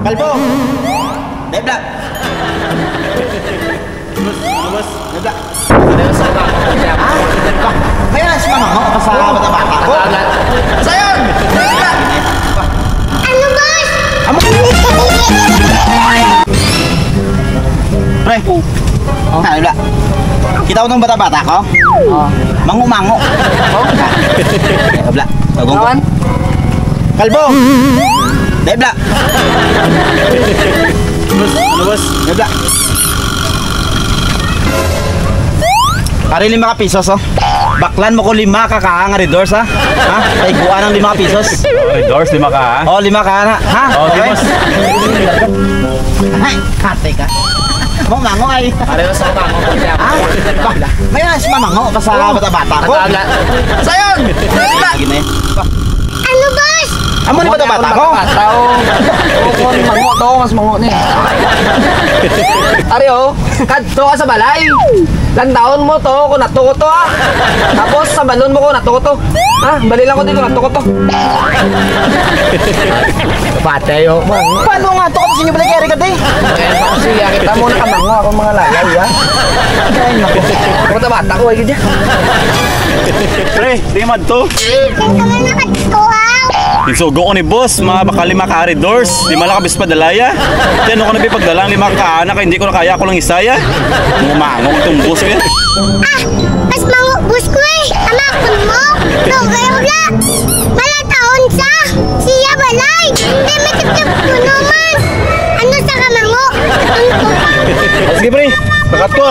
Kalbo! Debla! Bus, debla! Kaya na si mama mo sa bata-bata ko? Sayon! Debla! Ano, boss? Pre! Debla! Kita ko ng bata-bata ko? Mangu-mangu! Debla! Bagong ko! Kalbo! Debla! Bus, debla! Ari 5 pesos oh. Baklan mo ko 5 kakaang Redors ha? Ha? Taiguan ng 5 pesos. Redors 5 ka ha? Oh, 5 ka na. Ha? Oh, Okay. boss. Ay, kate ka. Mango ay. Pareho sa mango. Ha? May si mamango pa sa bata-bata ko. Sayon! Lagi na yun. Ano, boss? Amo ni bata-bata ko? Kung mango to, mas mango ni. Ari oh, kadto ka sa balay. Lantaon mo to, kung natuko to ha. Tapos sa balon mo ko natuko to. Ha, bali lang ko dito natuko to. Patay oh. Paano nga to kasi inyo balik ka di? Kaya pa kasi kita mo na kamango ako mga lalay ha. Ay nako. Kung bata ko ay ganyan. Pre, di man to. Saan ka man nakatuwa? Insugo ko ni boss, mga baka 5 ka Redors. 5 lang kabis pa dalaya. Tiyan ko na pagdalang 5 ka anak, hindi ko na kaya ko lang isaya. Mumangong itong boss ko yan. Ah, mas mangubos ko eh. Amakon mo. Dugay ula. Malataon sa. Siya balay. Hindi matiptip ko naman. Ano sa kamango? Atong Sige pre, bakat ko.